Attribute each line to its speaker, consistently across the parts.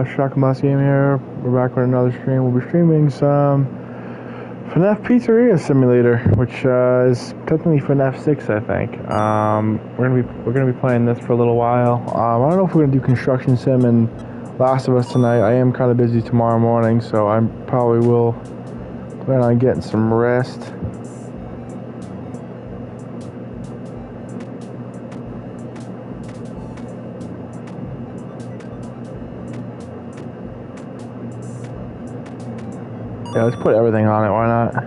Speaker 1: Shakamas Game here. We're back with another stream. We'll be streaming some Fnaf Pizzeria Simulator, which is technically Fnaf 6, I think. We're gonna be playing this for a little while. I don't know if we're gonna do Construction Sim and Last of Us tonight. I am kind of busy tomorrow morning, so I probably will plan on getting some rest. Yeah, let's put everything on it, why not?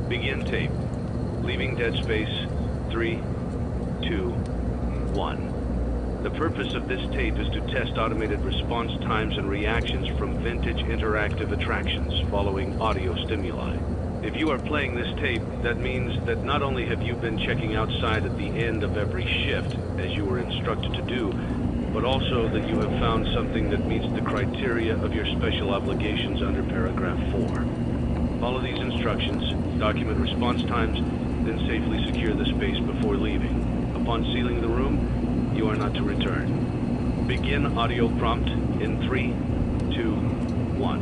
Speaker 2: Begin tape. Leaving dead space. 3, 2, 1. The purpose of this tape is to test automated response times and reactions from vintage interactive attractions following audio stimuli. If you are playing this tape, that means that not only have you been checking outside at the end of every shift, as you were instructed to do, but also that you have found something that meets the criteria of your special obligations under paragraph 4. Follow these instructions, document response times, then safely secure the space before leaving. Upon sealing the room, you are not to return. Begin audio prompt in 3, 2, 1.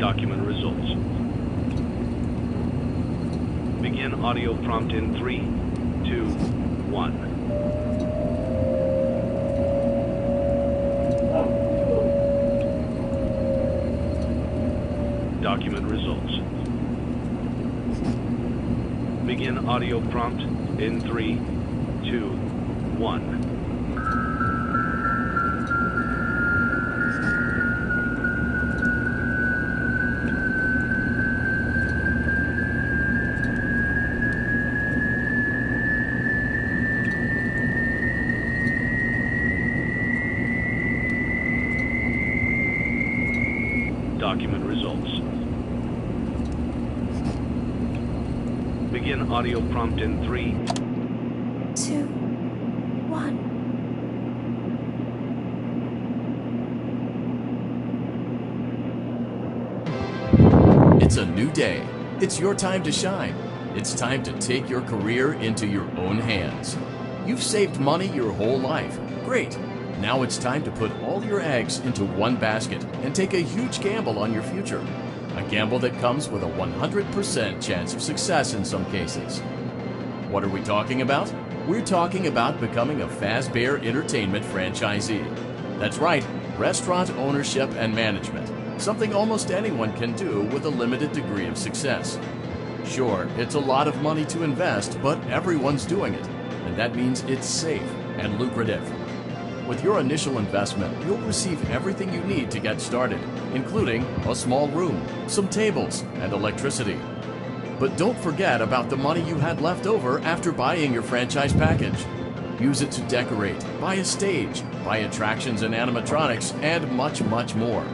Speaker 2: Document results. Begin audio prompt in 3, 2, 1. Document results. Begin audio prompt in 3, 2, 1. Document results. Begin audio prompt in 3,
Speaker 3: 2, 1.
Speaker 4: It's a new day. It's your time to shine. It's time to take your career into your own hands. You've saved money your whole life. Great. Now it's time to put all your eggs into one basket and take a huge gamble on your future. A gamble that comes with a 100% chance of success in some cases. What are we talking about? We're talking about becoming a Fazbear Entertainment franchisee. That's right, restaurant ownership and management. Something almost anyone can do with a limited degree of success. Sure, it's a lot of money to invest, but everyone's doing it. And that means it's safe and lucrative. With your initial investment, you'll receive everything you need to get started, including a small room, some tables, and electricity. But don't forget about the money you had left over after buying your franchise package. Use it to decorate, buy a stage, buy attractions and animatronics, and much, much more.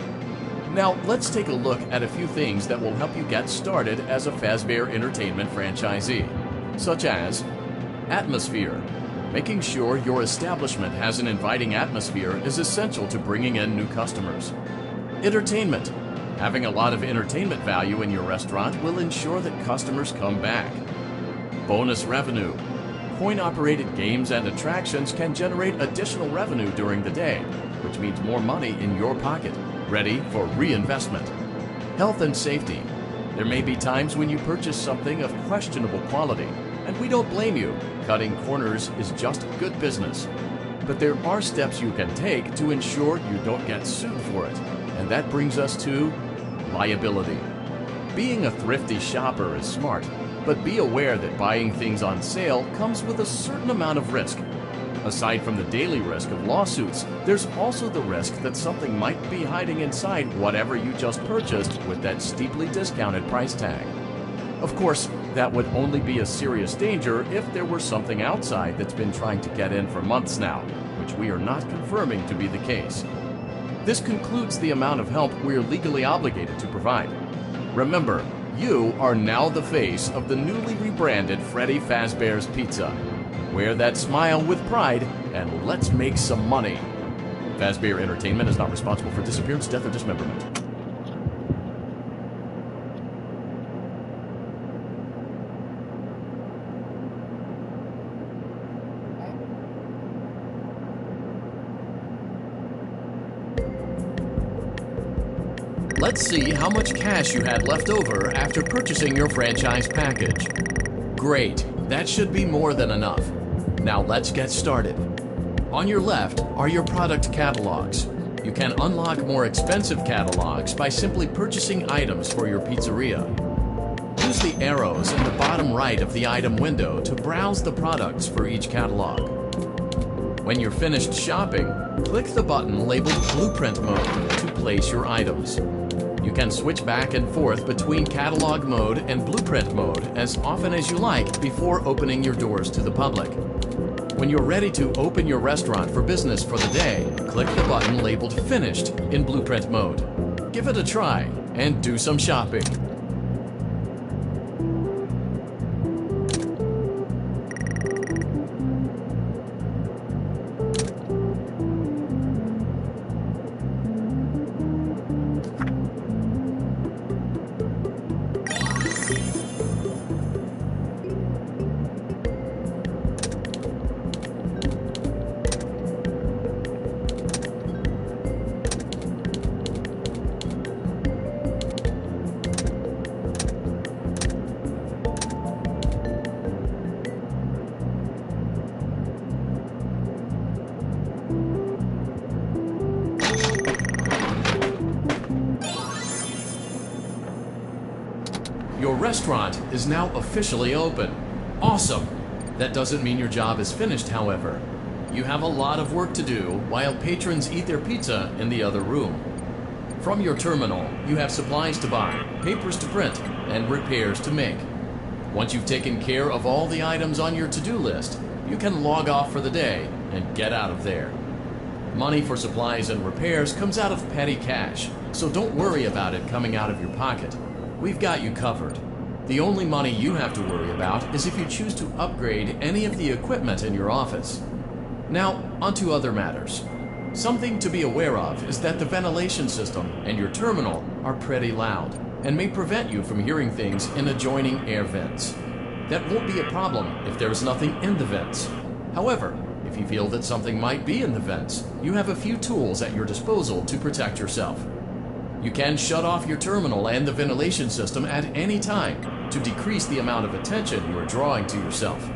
Speaker 4: Now, let's take a look at a few things that will help you get started as a Fazbear Entertainment franchisee, such as atmosphere. Making sure your establishment has an inviting atmosphere is essential to bringing in new customers. Entertainment. Having a lot of entertainment value in your restaurant will ensure that customers come back. Bonus revenue. Coin-operated games and attractions can generate additional revenue during the day, which means more money in your pocket, ready for reinvestment. Health and safety. There may be times when you purchase something of questionable quality, and we don't blame you. Cutting corners is just good business. But there are steps you can take to ensure you don't get sued for it, and that brings us to liability. Being a thrifty shopper is smart, but be aware that buying things on sale comes with a certain amount of risk. Aside from the daily risk of lawsuits, there's also the risk that something might be hiding inside whatever you just purchased with that steeply discounted price tag. Of course, that would only be a serious danger if there were something outside that's been trying to get in for months now, which we are not confirming to be the case. This concludes the amount of help we're legally obligated to provide. Remember, you are now the face of the newly rebranded Freddy Fazbear's Pizza. Wear that smile with pride, and let's make some money. Fazbear Entertainment is not responsible for disappearance, death, or dismemberment. Let's see how much cash you had left over after purchasing your franchise package. Great, that should be more than enough. Now let's get started. On your left are your product catalogs. You can unlock more expensive catalogs by simply purchasing items for your pizzeria. Use the arrows in the bottom right of the item window to browse the products for each catalog. When you're finished shopping, click the button labeled Blueprint Mode to place your items. You can switch back and forth between Catalog Mode and Blueprint Mode as often as you like before opening your doors to the public. When you're ready to open your restaurant for business for the day, click the button labeled Finished in Blueprint Mode. Give it a try and do some shopping. Your restaurant is now officially open. Awesome! That doesn't mean your job is finished, however. You have a lot of work to do while patrons eat their pizza in the other room. From your terminal, you have supplies to buy, papers to print, and repairs to make. Once you've taken care of all the items on your to-do list, you can log off for the day and get out of there. Money for supplies and repairs comes out of petty cash, so don't worry about it coming out of your pocket. We've got you covered. The only money you have to worry about is if you choose to upgrade any of the equipment in your office. Now, onto other matters. Something to be aware of is that the ventilation system and your terminal are pretty loud and may prevent you from hearing things in adjoining air vents. That won't be a problem if there is nothing in the vents. However, if you feel that something might be in the vents, you have a few tools at your disposal to protect yourself. You can shut off your terminal and the ventilation system at any time to decrease the amount of attention you are drawing to yourself.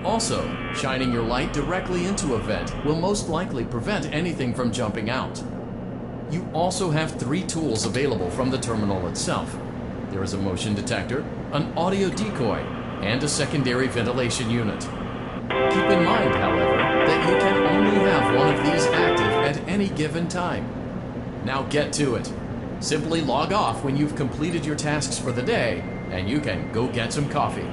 Speaker 4: Also, shining your light directly into a vent will most likely prevent anything from jumping out. You also have 3 tools available from the terminal itself. There is a motion detector, an audio decoy, and a secondary ventilation unit. Keep in mind, however, that you can only have one of these active at any given time. Now get to it. Simply log off when you've completed your tasks for the day, and you can go get some coffee.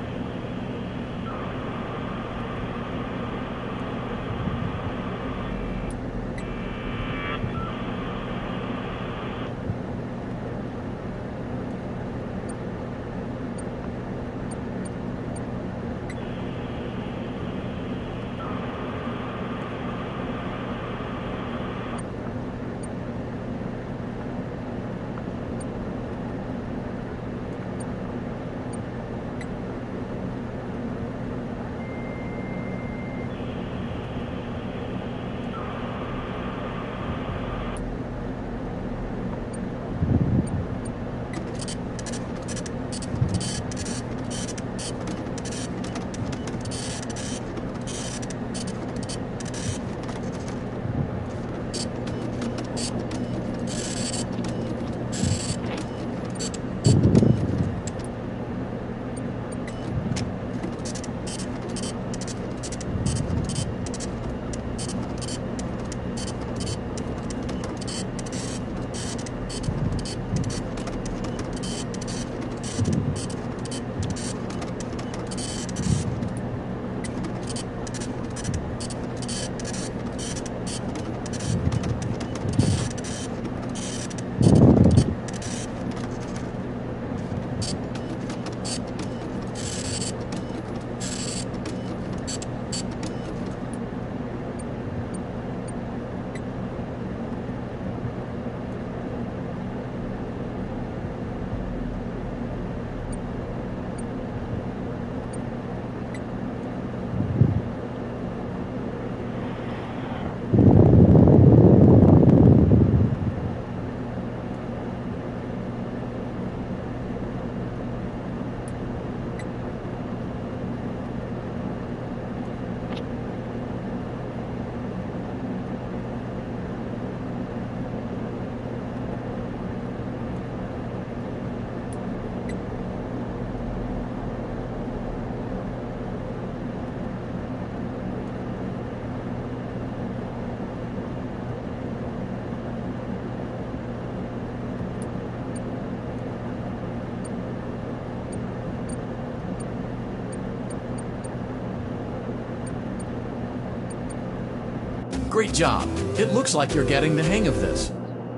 Speaker 4: Great job. It looks like you're getting the hang of this.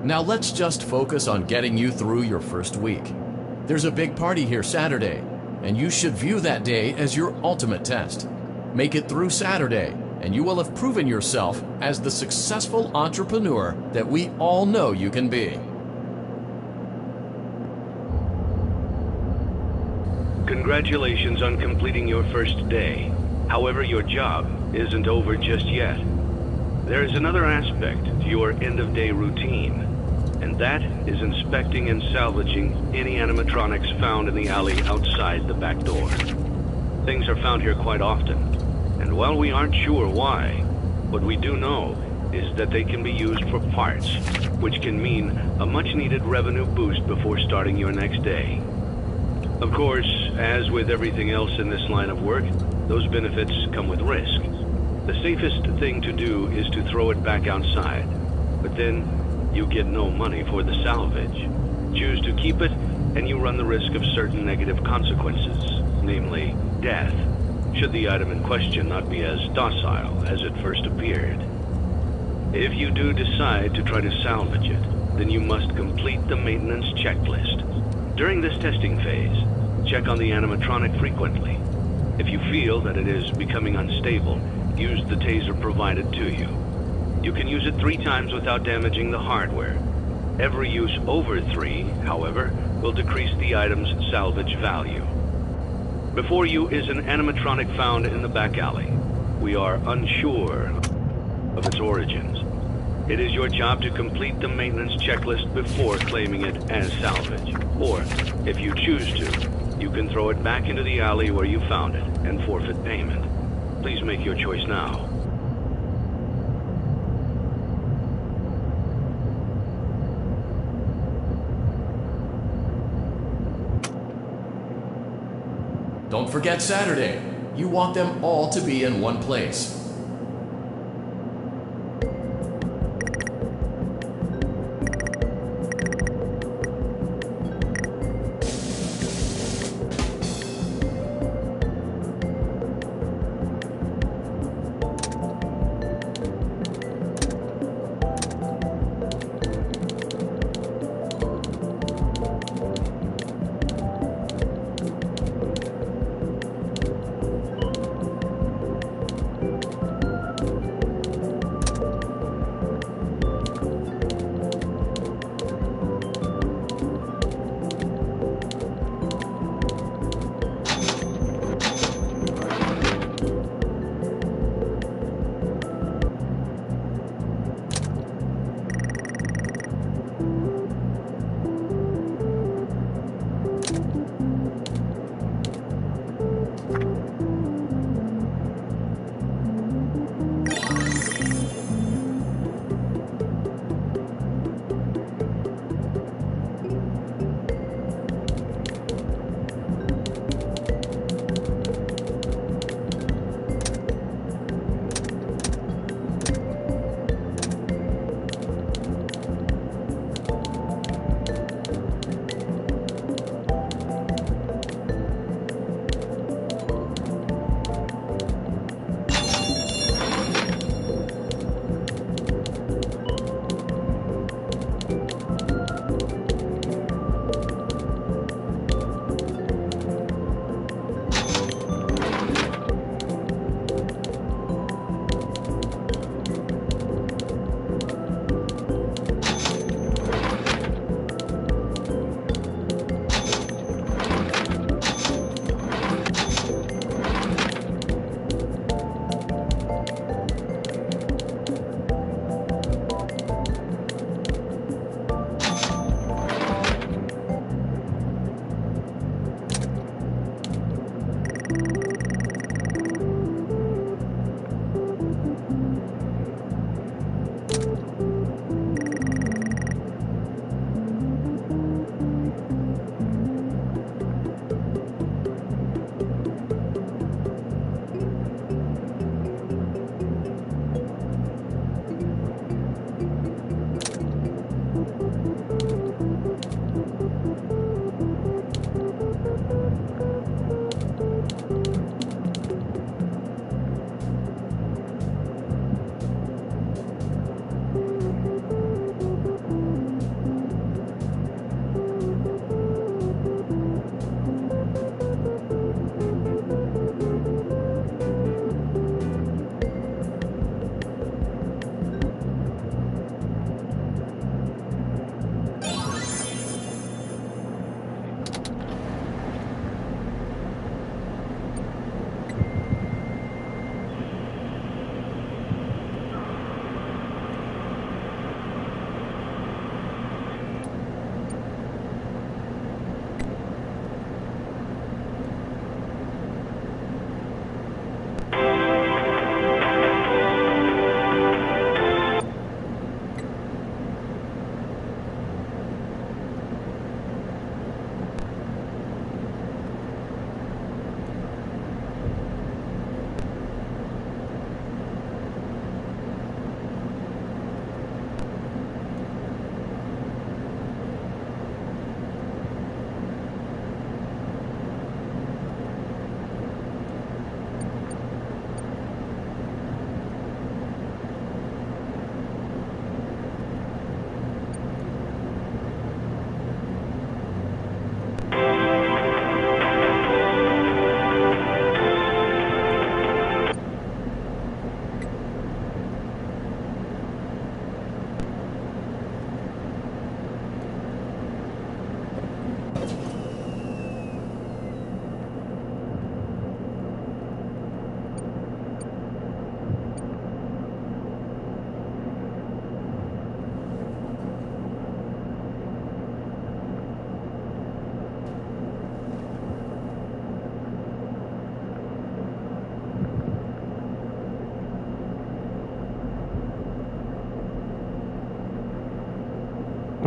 Speaker 4: Now let's just focus on getting you through your first week. There's a big party here Saturday, and you should view that day as your ultimate test. Make it through Saturday, and you will have proven yourself as the successful entrepreneur that we all know you can be.
Speaker 2: Congratulations on completing your first day. However, your job isn't over just yet. There is another aspect to your end-of-day routine, and that is inspecting and salvaging any animatronics found in the alley outside the back door. Things are found here quite often, and while we aren't sure why, what we do know is that they can be used for parts, which can mean a much-needed revenue boost before starting your next day. Of course, as with everything else in this line of work, those benefits come with risk. The safest thing to do is to throw it back outside, but then you get no money for the salvage. Choose to keep it, and you run the risk of certain negative consequences, namely death, should the item in question not be as docile as it first appeared. If you do decide to try to salvage it, then you must complete the maintenance checklist. During this testing phase, check on the animatronic frequently. If you feel that it is becoming unstable, use the taser provided to you. You can use it 3 times without damaging the hardware. Every use over 3, however, will decrease the item's salvage value. Before you is an animatronic found in the back alley. We are unsure of its origins. It is your job to complete the maintenance checklist before claiming it as salvage. Or, if you choose to, you can throw it back into the alley where you found it and forfeit payment. Please make your choice now.
Speaker 4: Don't forget Saturday. You want them all to be in one place.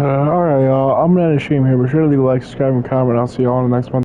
Speaker 1: Alright, y'all. I'm gonna end the stream here. Be sure to leave a like, subscribe, and comment. I'll see you all in the next one.